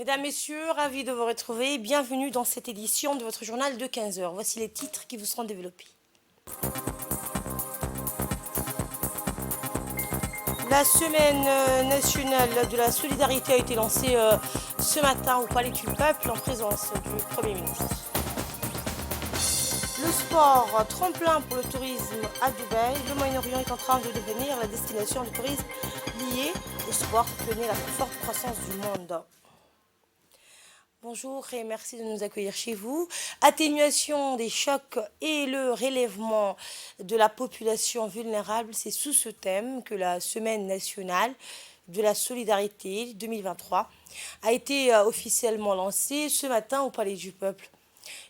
Mesdames, Messieurs, ravi de vous retrouver. Bienvenue dans cette édition de votre journal de 15 heures. Voici les titres qui vous seront développés. La semaine nationale de la solidarité a été lancée ce matin au Palais du Peuple en présence du Premier ministre. Le sport, tremplin pour le tourisme à Dubaï. Le Moyen-Orient est en train de devenir la destination du tourisme liée au sport qui connaît la plus forte croissance du monde. Bonjour et merci de nous accueillir chez vous. Atténuation des chocs et le relèvement de la population vulnérable, c'est sous ce thème que la Semaine nationale de la solidarité 2023 a été officiellement lancée ce matin au Palais du Peuple.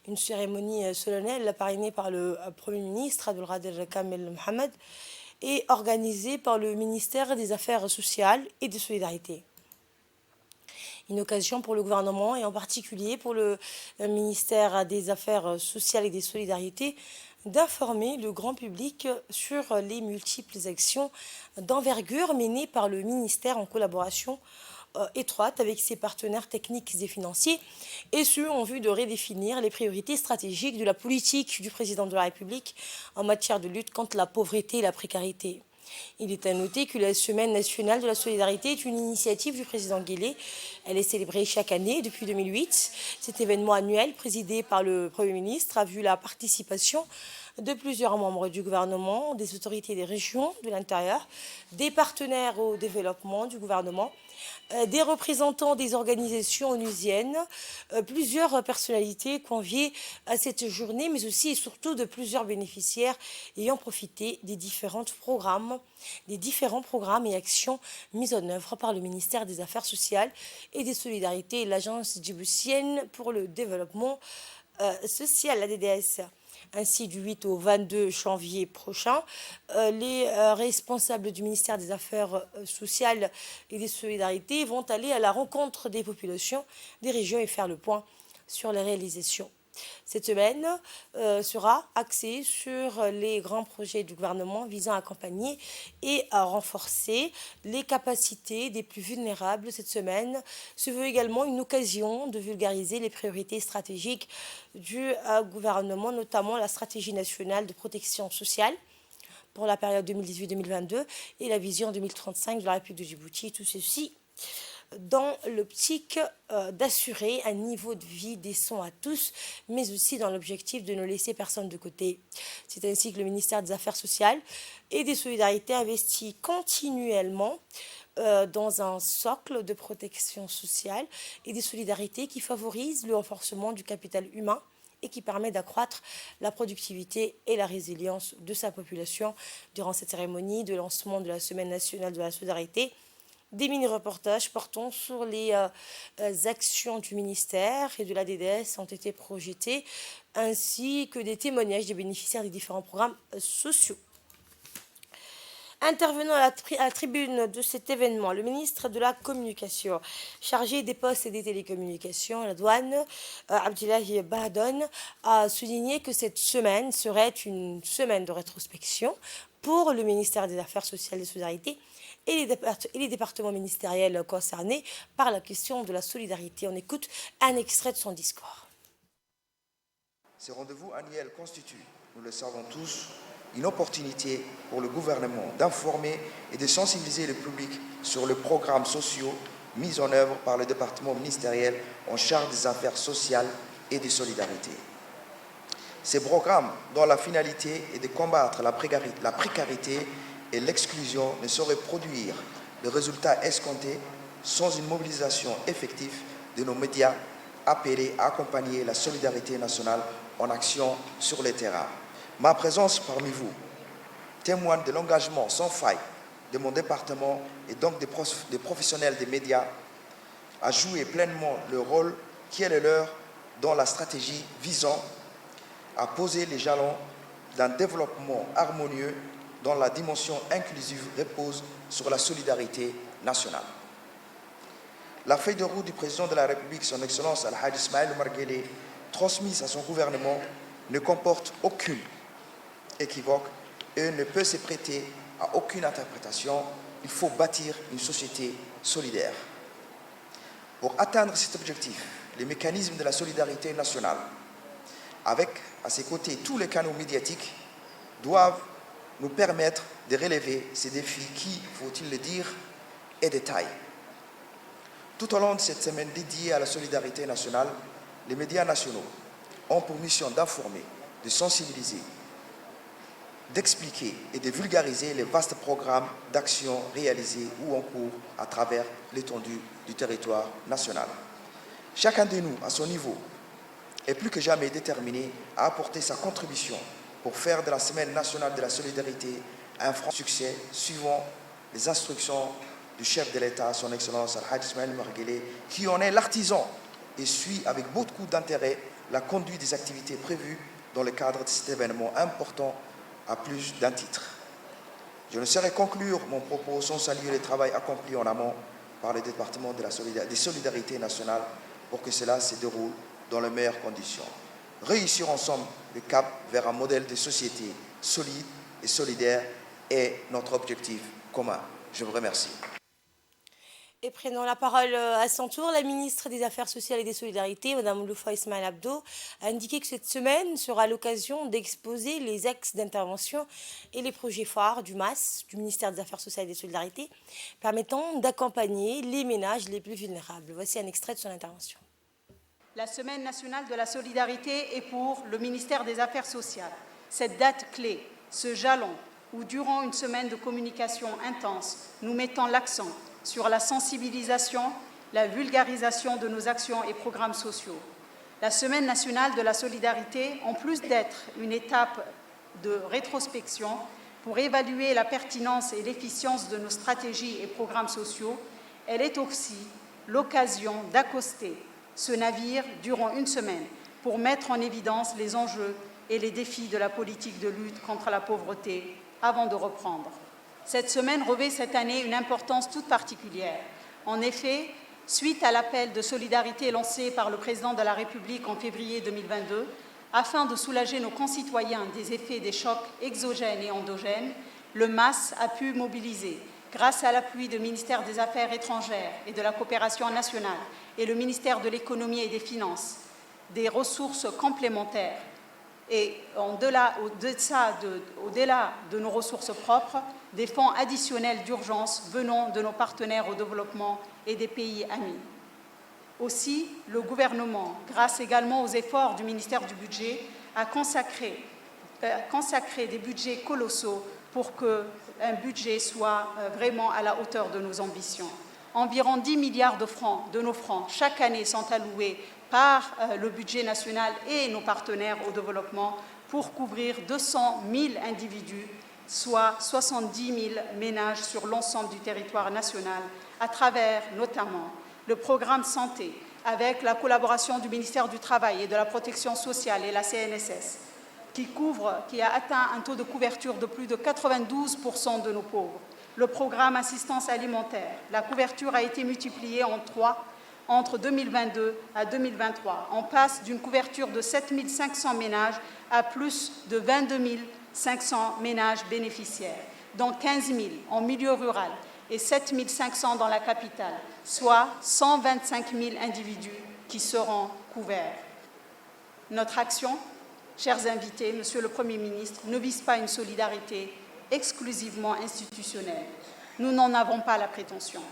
Une cérémonie solennelle parrainée par le Premier ministre Abdelkader Kamel Mohamed et organisée par le ministère des Affaires sociales et des solidarités. Une occasion pour le gouvernement et en particulier pour le ministère des Affaires sociales et des solidarités d'informer le grand public sur les multiples actions d'envergure menées par le ministère en collaboration étroite avec ses partenaires techniques et financiers, et ce en vue de redéfinir les priorités stratégiques de la politique du président de la République en matière de lutte contre la pauvreté et la précarité. Il est à noter que la Semaine nationale de la solidarité est une initiative du président Guelleh. Elle est célébrée chaque année depuis 2008. Cet événement annuel, présidé par le Premier ministre, a vu la participation de plusieurs membres du gouvernement, des autorités des régions, de l'intérieur, des partenaires au développement du gouvernement, des représentants des organisations onusiennes, plusieurs personnalités conviées à cette journée, mais aussi et surtout de plusieurs bénéficiaires ayant profité des différents programmes et actions mises en œuvre par le ministère des Affaires sociales et des solidarités et l'Agence djiboutienne pour le développement social, la DDS. Ainsi, du 8 au 22 janvier prochain, les responsables du ministère des Affaires sociales et des solidarités vont aller à la rencontre des populations des régions et faire le point sur les réalisations. Cette semaine sera axée sur les grands projets du gouvernement visant à accompagner et à renforcer les capacités des plus vulnérables. Cette semaine se veut également une occasion de vulgariser les priorités stratégiques du gouvernement, notamment la stratégie nationale de protection sociale pour la période 2018-2022 et la vision 2035 de la République de Djibouti. Tout ceci dans l'optique d'assurer un niveau de vie décent à tous, mais aussi dans l'objectif de ne laisser personne de côté. C'est ainsi que le ministère des Affaires sociales et des solidarités investit continuellement dans un socle de protection sociale et des solidarités qui favorise le renforcement du capital humain et qui permet d'accroître la productivité et la résilience de sa population. Durant cette cérémonie de lancement de la Semaine nationale de la solidarité, des mini-reportages portant sur les actions du ministère et de la DDS ont été projetés, ainsi que des témoignages des bénéficiaires des différents programmes sociaux. Intervenant à la tribune de cet événement, le ministre de la Communication, chargé des postes et des télécommunications, la douane, Abdillahi Bahadon, a souligné que cette semaine serait une semaine de rétrospection pour le ministère des Affaires sociales et des solidarités et les départements ministériels concernés par la question de la solidarité. On écoute un extrait de son discours. Ces rendez-vous annuels constituent, nous le savons tous, une opportunité pour le gouvernement d'informer et de sensibiliser le public sur les programmes sociaux mis en œuvre par le département ministériel en charge des affaires sociales et des solidarités. Ces programmes, dont la finalité est de combattre la précarité et l'exclusion, ne sauraient produire le résultat escompté sans une mobilisation effective de nos médias appelés à accompagner la solidarité nationale en action sur le terrain. Ma présence parmi vous témoigne de l'engagement sans faille de mon département et donc des professionnels des médias à jouer pleinement le rôle qui est le leur dans la stratégie visant à poser les jalons d'un développement harmonieux dont la dimension inclusive repose sur la solidarité nationale. La feuille de route du président de la République, son Excellence Al-Hajj Ismaël Omar Guelleh, transmise à son gouvernement, ne comporte aucune équivoque et ne peut se prêter à aucune interprétation. Il faut bâtir une société solidaire. Pour atteindre cet objectif, les mécanismes de la solidarité nationale, avec à ses côtés tous les canaux médiatiques, doivent nous permettre de relever ces défis qui, faut-il le dire, est de taille. Tout au long de cette semaine dédiée à la solidarité nationale, les médias nationaux ont pour mission d'informer, de sensibiliser, d'expliquer et de vulgariser les vastes programmes d'action réalisés ou en cours à travers l'étendue du territoire national. Chacun de nous, à son niveau, est plus que jamais déterminé à apporter sa contribution pour faire de la Semaine nationale de la solidarité un franc succès, suivant les instructions du chef de l'État, son Excellence Al-Hajj Ismaël Omar Guelleh, qui en est l'artisan et suit avec beaucoup d'intérêt la conduite des activités prévues dans le cadre de cet événement important à plus d'un titre. Je ne saurais conclure mon propos sans saluer le travail accompli en amont par le département des solidarités nationales pour que cela se déroule dans les meilleures conditions. Réussir ensemble le cap vers un modèle de société solide et solidaire est notre objectif commun. Je vous remercie. Et prenant la parole à son tour, la ministre des Affaires sociales et des Solidarités, Mme Loufa Ismaël Abdo, a indiqué que cette semaine sera l'occasion d'exposer les axes d'intervention et les projets phares du MAS, du ministère des Affaires sociales et des Solidarités, permettant d'accompagner les ménages les plus vulnérables. Voici un extrait de son intervention. La Semaine nationale de la solidarité est pour le ministère des Affaires sociales. Cette date clé, ce jalon, où durant une semaine de communication intense, nous mettons l'accent sur la sensibilisation, la vulgarisation de nos actions et programmes sociaux. La Semaine nationale de la solidarité, en plus d'être une étape de rétrospection pour évaluer la pertinence et l'efficience de nos stratégies et programmes sociaux, elle est aussi l'occasion d'accoster ce navire durant une semaine pour mettre en évidence les enjeux et les défis de la politique de lutte contre la pauvreté avant de reprendre. Cette semaine revêt cette année une importance toute particulière. En effet, suite à l'appel de solidarité lancé par le Président de la République en février 2022, afin de soulager nos concitoyens des effets des chocs exogènes et endogènes, le MAS a pu mobiliser, grâce à l'appui du ministère des Affaires étrangères et de la coopération nationale et le ministère de l'Économie et des Finances, des ressources complémentaires. Et au-delà de nos ressources propres, des fonds additionnels d'urgence venant de nos partenaires au développement et des pays amis. Aussi, le gouvernement, grâce également aux efforts du ministère du Budget, a consacré des budgets colossaux pour qu'un budget soit vraiment à la hauteur de nos ambitions. Environ 10 milliards de nos francs chaque année sont alloués par le budget national et nos partenaires au développement pour couvrir 200 000 individus, soit 70 000 ménages sur l'ensemble du territoire national, à travers notamment le programme santé, avec la collaboration du ministère du Travail et de la Protection sociale et la CNSS, qui a atteint un taux de couverture de plus de 92% de nos pauvres. Le programme assistance alimentaire, la couverture a été multipliée en 3 entre 2022 à 2023. On passe d'une couverture de 7 500 ménages à plus de 22 500 ménages bénéficiaires, dont 15 000 en milieu rural et 7 500 dans la capitale, soit 125 000 individus qui seront couverts. Notre action, chers invités, Monsieur le Premier ministre, ne vise pas une solidarité exclusivement institutionnelle. Nous n'en avons pas la prétention.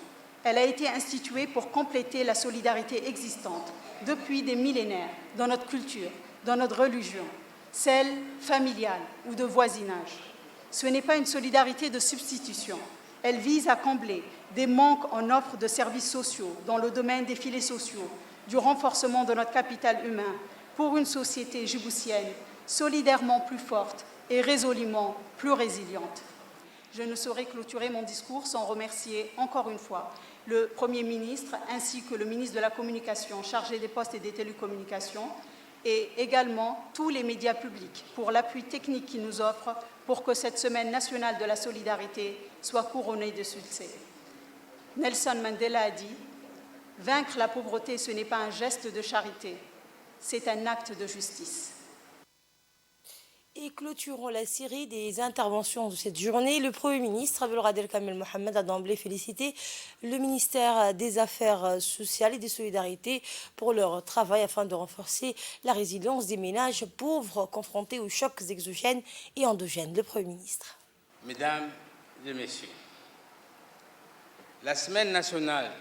Elle a été instituée pour compléter la solidarité existante depuis des millénaires dans notre culture, dans notre religion, celle familiale ou de voisinage. Ce n'est pas une solidarité de substitution. Elle vise à combler des manques en offre de services sociaux dans le domaine des filets sociaux, du renforcement de notre capital humain pour une société djiboutienne solidairement plus forte et résolument plus résiliente. Je ne saurais clôturer mon discours sans remercier encore une fois le Premier ministre ainsi que le ministre de la Communication chargé des Postes et des Télécommunications et également tous les médias publics pour l'appui technique qu'ils nous offrent pour que cette Semaine nationale de la solidarité soit couronnée de succès. Nelson Mandela a dit « Vaincre la pauvreté, ce n'est pas un geste de charité, c'est un acte de justice ». Et clôturons la série des interventions de cette journée. Le Premier ministre, Abdelkader Kamel Mohamed, a d'emblée félicité le ministère des Affaires sociales et des Solidarités pour leur travail afin de renforcer la résilience des ménages pauvres confrontés aux chocs exogènes et endogènes. Le Premier ministre. Mesdames et Messieurs, la Semaine nationale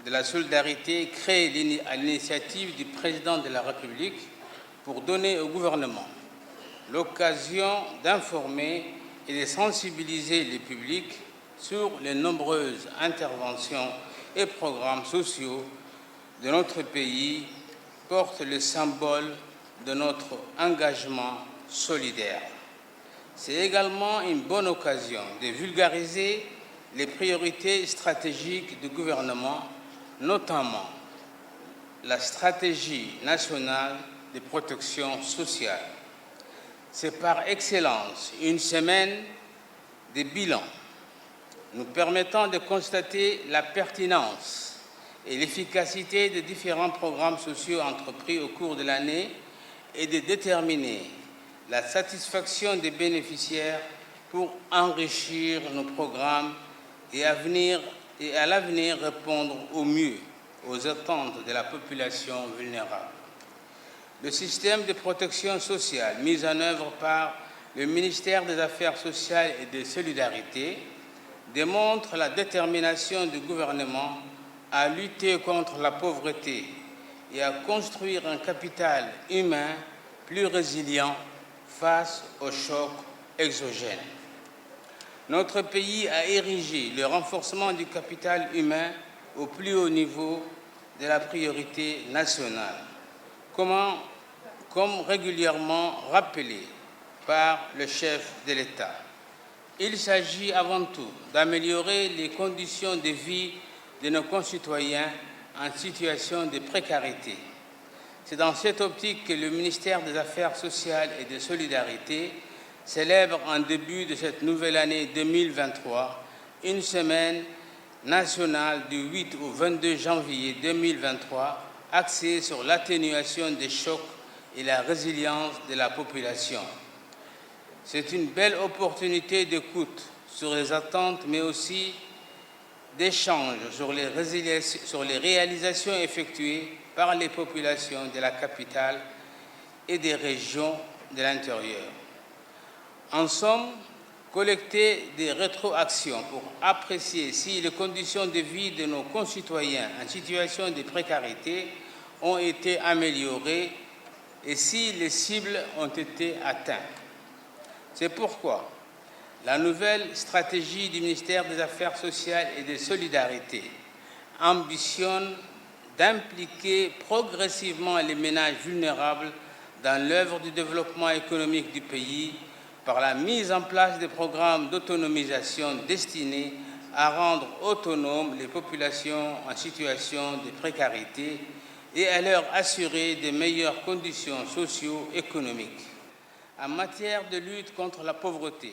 de la solidarité créée à l'initiative du Président de la République pour donner au gouvernement l'occasion d'informer et de sensibiliser le public sur les nombreuses interventions et programmes sociaux de notre pays porte le symbole de notre engagement solidaire. C'est également une bonne occasion de vulgariser les priorités stratégiques du gouvernement, notamment la stratégie nationale de protection sociale. C'est par excellence une semaine de bilan, nous permettant de constater la pertinence et l'efficacité des différents programmes sociaux entrepris au cours de l'année et de déterminer la satisfaction des bénéficiaires pour enrichir nos programmes et à l'avenir répondre au mieux aux attentes de la population vulnérable. Le système de protection sociale mis en œuvre par le ministère des Affaires sociales et des Solidarités démontre la détermination du gouvernement à lutter contre la pauvreté et à construire un capital humain plus résilient face aux chocs exogènes. Notre pays a érigé le renforcement du capital humain au plus haut niveau de la priorité nationale, comme régulièrement rappelé par le chef de l'État. Il s'agit avant tout d'améliorer les conditions de vie de nos concitoyens en situation de précarité. C'est dans cette optique que le ministère des Affaires sociales et des Solidarités célèbre en début de cette nouvelle année 2023 une semaine nationale du 8 au 22 janvier 2023 axée sur l'atténuation des chocs et la résilience de la population. C'est une belle opportunité d'écoute sur les attentes, mais aussi d'échange sur les réalisations effectuées par les populations de la capitale et des régions de l'intérieur. En somme, collecter des rétroactions pour apprécier si les conditions de vie de nos concitoyens en situation de précarité ont été améliorées et si les cibles ont été atteintes. C'est pourquoi la nouvelle stratégie du ministère des Affaires sociales et des Solidarités ambitionne d'impliquer progressivement les ménages vulnérables dans l'œuvre du développement économique du pays par la mise en place de programmes d'autonomisation destinés à rendre autonomes les populations en situation de précarité et à leur assurer de meilleures conditions socio-économiques. En matière de lutte contre la pauvreté,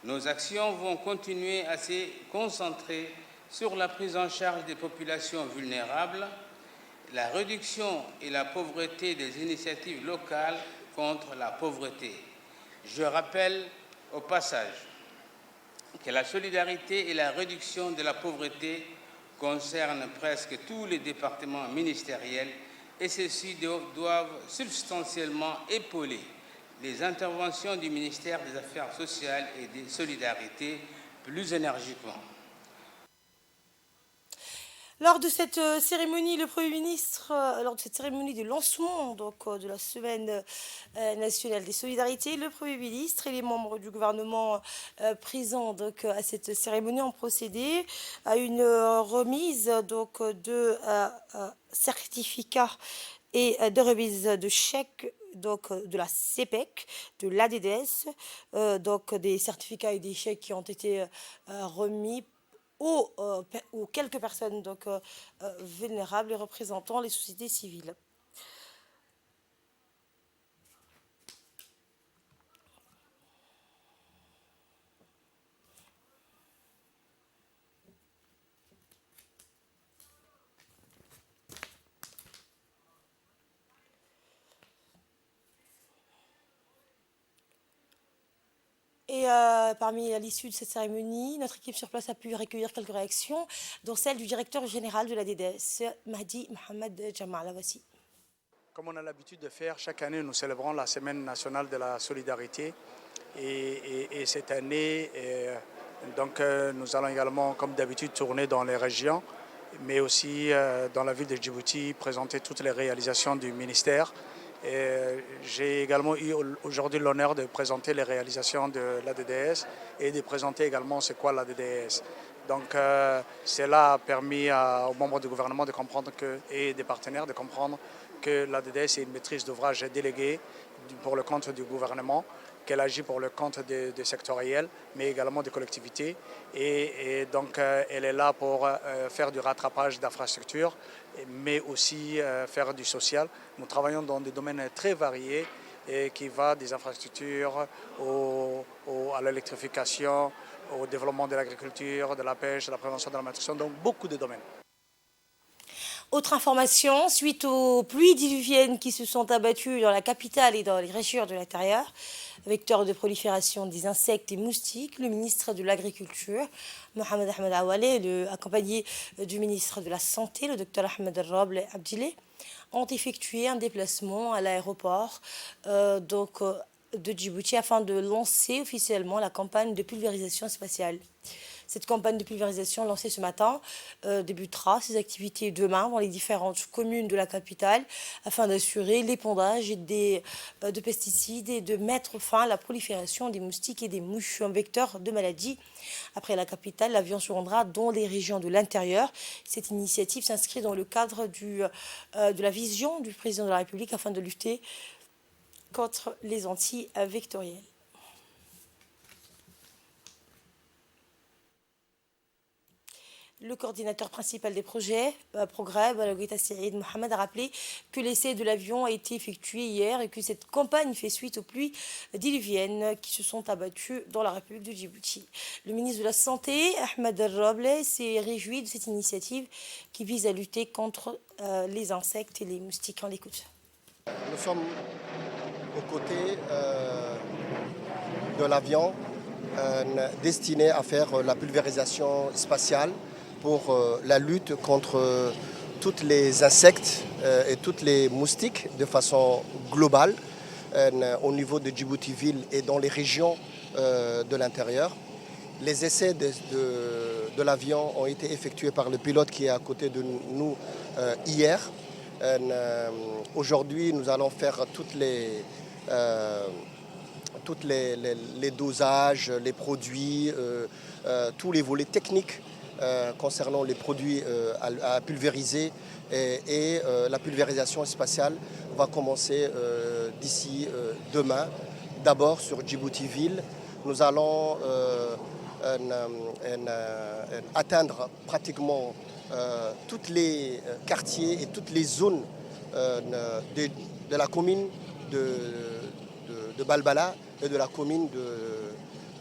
nos actions vont continuer à se concentrer sur la prise en charge des populations vulnérables, la réduction et la pauvreté des initiatives locales contre la pauvreté. Je rappelle au passage que la solidarité et la réduction de la pauvreté concernent presque tous les départements ministériels et ceux-ci doivent substantiellement épauler les interventions du ministère des Affaires sociales et des Solidarités plus énergiquement. Lors de cette cérémonie, le Premier ministre, lors de cette cérémonie de lancement de la Semaine nationale des solidarités, le Premier ministre et les membres du gouvernement présents à cette cérémonie ont procédé à une remise de certificats et de remise de chèques de la CPEC, de l'ADDS, des certificats et des chèques qui ont été remis aux quelques personnes vulnérables et représentant les sociétés civiles. Et parmi à l'issue de cette cérémonie, notre équipe sur place a pu recueillir quelques réactions, dont celle du directeur général de la DDS, Mahdi Mohamed Jamal. Voici. Comme on a l'habitude de faire, chaque année, nous célébrons la Semaine nationale de la solidarité. Et cette année, nous allons également, comme d'habitude, tourner dans les régions, mais aussi dans la ville de Djibouti, présenter toutes les réalisations du ministère. J'ai également eu aujourd'hui l'honneur de présenter les réalisations de la DDS et de présenter également c'est quoi la DDS. Donc cela a permis aux membres du gouvernement de comprendre et des partenaires de comprendre que la DDS est une maîtrise d'ouvrage déléguée pour le compte du gouvernement, qu'elle agit pour le compte des sectoriels, mais également des collectivités. Et donc, elle est là pour faire du rattrapage d'infrastructures, mais aussi faire du social. Nous travaillons dans des domaines très variés, qui va des infrastructures à l'électrification, au développement de l'agriculture, de la pêche, de la prévention de la malnutrition, donc beaucoup de domaines. Autre information, suite aux pluies diluviennes qui se sont abattues dans la capitale et dans les régions de l'intérieur, vecteur de prolifération des insectes et moustiques, le ministre de l'Agriculture, Mohamed Ahmed Awale, accompagné du ministre de la Santé, le docteur Ahmed Roble Abdile, ont effectué un déplacement à l'aéroport de Djibouti afin de lancer officiellement la campagne de pulvérisation spatiale. Cette campagne de pulvérisation lancée ce matin débutera ses activités demain dans les différentes communes de la capitale afin d'assurer l'épandage de pesticides et de mettre fin à la prolifération des moustiques et des mouches, un vecteur de maladies. Après la capitale, l'avion se rendra dans les régions de l'intérieur. Cette initiative s'inscrit dans le cadre de la vision du président de la République afin de lutter contre les anti-vectoriels. Le coordinateur principal des projets, Progrès, Balogueta Saïd Mohamed, a rappelé que l'essai de l'avion a été effectué hier et que cette campagne fait suite aux pluies diluviennes qui se sont abattues dans la République de Djibouti. Le ministre de la Santé, Ahmed Roble, s'est réjoui de cette initiative qui vise à lutter contre les insectes et les moustiques. On l'écoute. Nous sommes aux côtés de l'avion destiné à faire la pulvérisation spatiale pour la lutte contre tous les insectes et tous les moustiques de façon globale au niveau de Djibouti-Ville et dans les régions de l'intérieur. Les essais de l'avion ont été effectués par le pilote qui est à côté de nous hier. Aujourd'hui, nous allons faire toutes les dosages, les produits, tous les volets techniques concernant les produits à pulvériser et la pulvérisation spatiale va commencer d'ici demain. D'abord sur Djibouti-Ville, nous allons atteindre pratiquement tous les quartiers et toutes les zones de la commune de Balbala et de la commune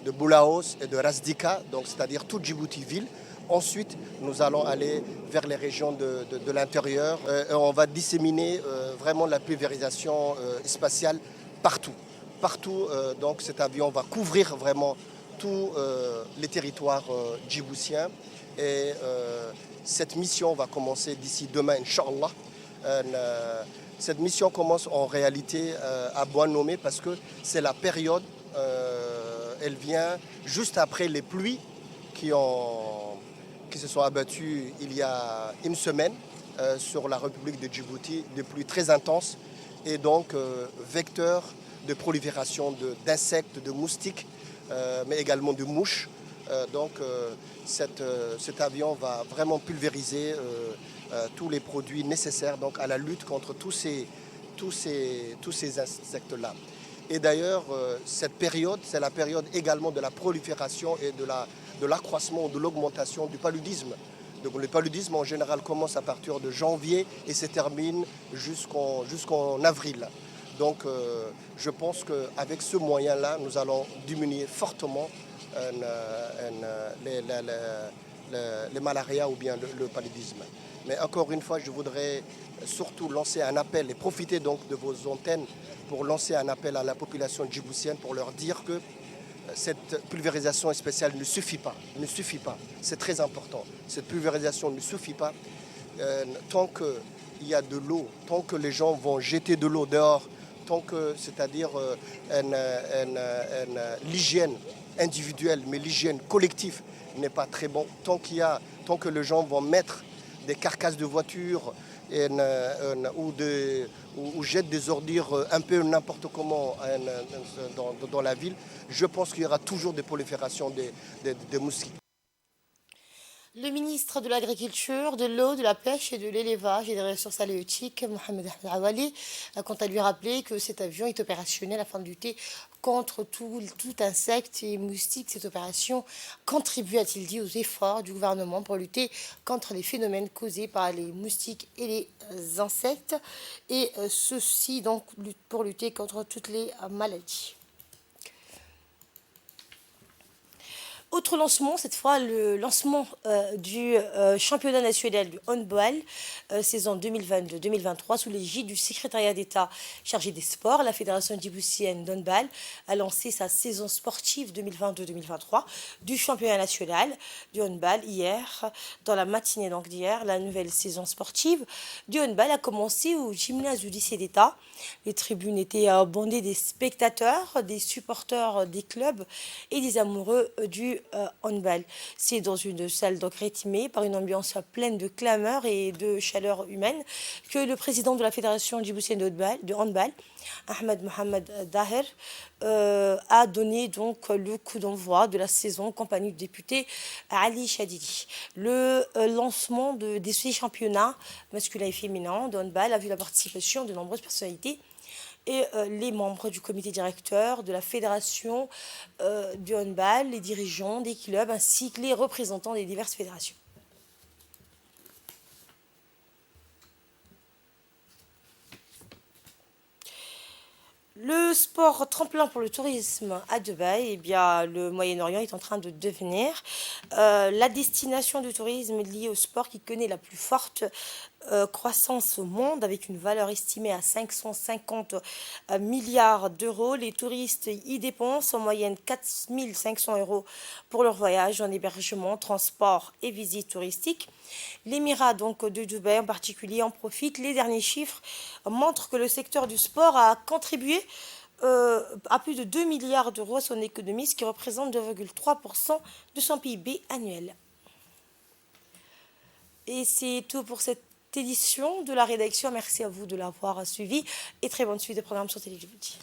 de Boulaos et de Razdika, donc c'est-à-dire toute Djibouti-Ville. Ensuite, nous allons aller vers les régions de l'intérieur et on va disséminer vraiment la pulvérisation spatiale partout. Partout, donc cet avion va couvrir vraiment tous les territoires djiboutiens et cette mission va commencer d'ici demain, Inch'Allah. Cette mission commence en réalité à Bois-Nommé parce que c'est la période, elle vient juste après les pluies qui se sont abattues il y a une semaine sur la République de Djibouti, des pluies très intenses et donc vecteur de prolifération d'insectes, de moustiques, mais également de mouches. Donc cet avion va vraiment pulvériser tous les produits nécessaires donc, à la lutte contre tous ces insectes-là. Et d'ailleurs, cette période, c'est la période également de la prolifération et de l'accroissement, de l'augmentation du paludisme. Donc le paludisme en général commence à partir de janvier et se termine jusqu'en avril. Donc je pense qu'avec ce moyen-là, nous allons diminuer fortement les malarias ou bien le paludisme. Mais encore une fois, je voudrais surtout lancer un appel et profiter donc de vos antennes pour lancer un appel à la population djiboutienne pour leur dire que cette pulvérisation spéciale ne suffit pas. C'est très important. Cette pulvérisation ne suffit pas tant qu'il y a de l'eau, tant que les gens vont jeter de l'eau dehors, tant que, c'est-à-dire l'hygiène individuelle, mais l'hygiène collective n'est pas très bon, tant que les gens vont mettre des carcasses de voitures ou jettent des ordures un peu n'importe comment dans la ville, je pense qu'il y aura toujours des proliférations de moustiques. Le ministre de l'Agriculture, de l'eau, de la pêche et de l'élevage et des ressources halieutiques, Mohamed Ahmed Awali, a quant à lui rappelé que cet avion est opérationnel afin de lutter contre tout insecte et moustique. Cette opération contribue, a-t-il dit, aux efforts du gouvernement pour lutter contre les phénomènes causés par les moustiques et les insectes, et ceci donc pour lutter contre toutes les maladies. Autre lancement, cette fois le lancement du championnat national du handball saison 2022-2023 sous l'égide du secrétariat d'État chargé des sports. La Fédération djiboutienne de handball a lancé sa saison sportive 2022-2023 du championnat national du handball hier. Dans la matinée donc d'hier, la nouvelle saison sportive du handball a commencé au gymnase du lycée d'État. Les tribunes étaient bondées des spectateurs, des supporters des clubs et des amoureux du handball. C'est dans une salle donc rythmée par une ambiance pleine de clameurs et de chaleur humaine que le président de la Fédération djiboutienne de handball, Ahmed Mohamed Daher, a donné donc le coup d'envoi de la saison en compagnie du député Ali Chadidi. Le lancement de ces championnats masculins et féminins de handball a vu la participation de nombreuses personnalités et les membres du comité directeur de la fédération du handball, les dirigeants des clubs ainsi que les représentants des diverses fédérations. Le sport tremplin pour le tourisme à Dubaï, eh bien, le Moyen-Orient est en train de devenir la destination du tourisme liée au sport qui connaît la plus forte croissance au monde, avec une valeur estimée à 550 milliards d'euros. Les touristes y dépensent en moyenne 4 500 euros pour leur voyage en hébergement, transport et visite touristique. L'émirat donc de Dubaï en particulier en profite. Les derniers chiffres montrent que le secteur du sport a contribué à plus de 2 milliards d'euros à son économie, ce qui représente 2,3% de son PIB annuel. Et c'est tout pour cette édition de la rédaction. Merci à vous de l'avoir suivi et très bonne suite de programmes sur Télé Djibouti.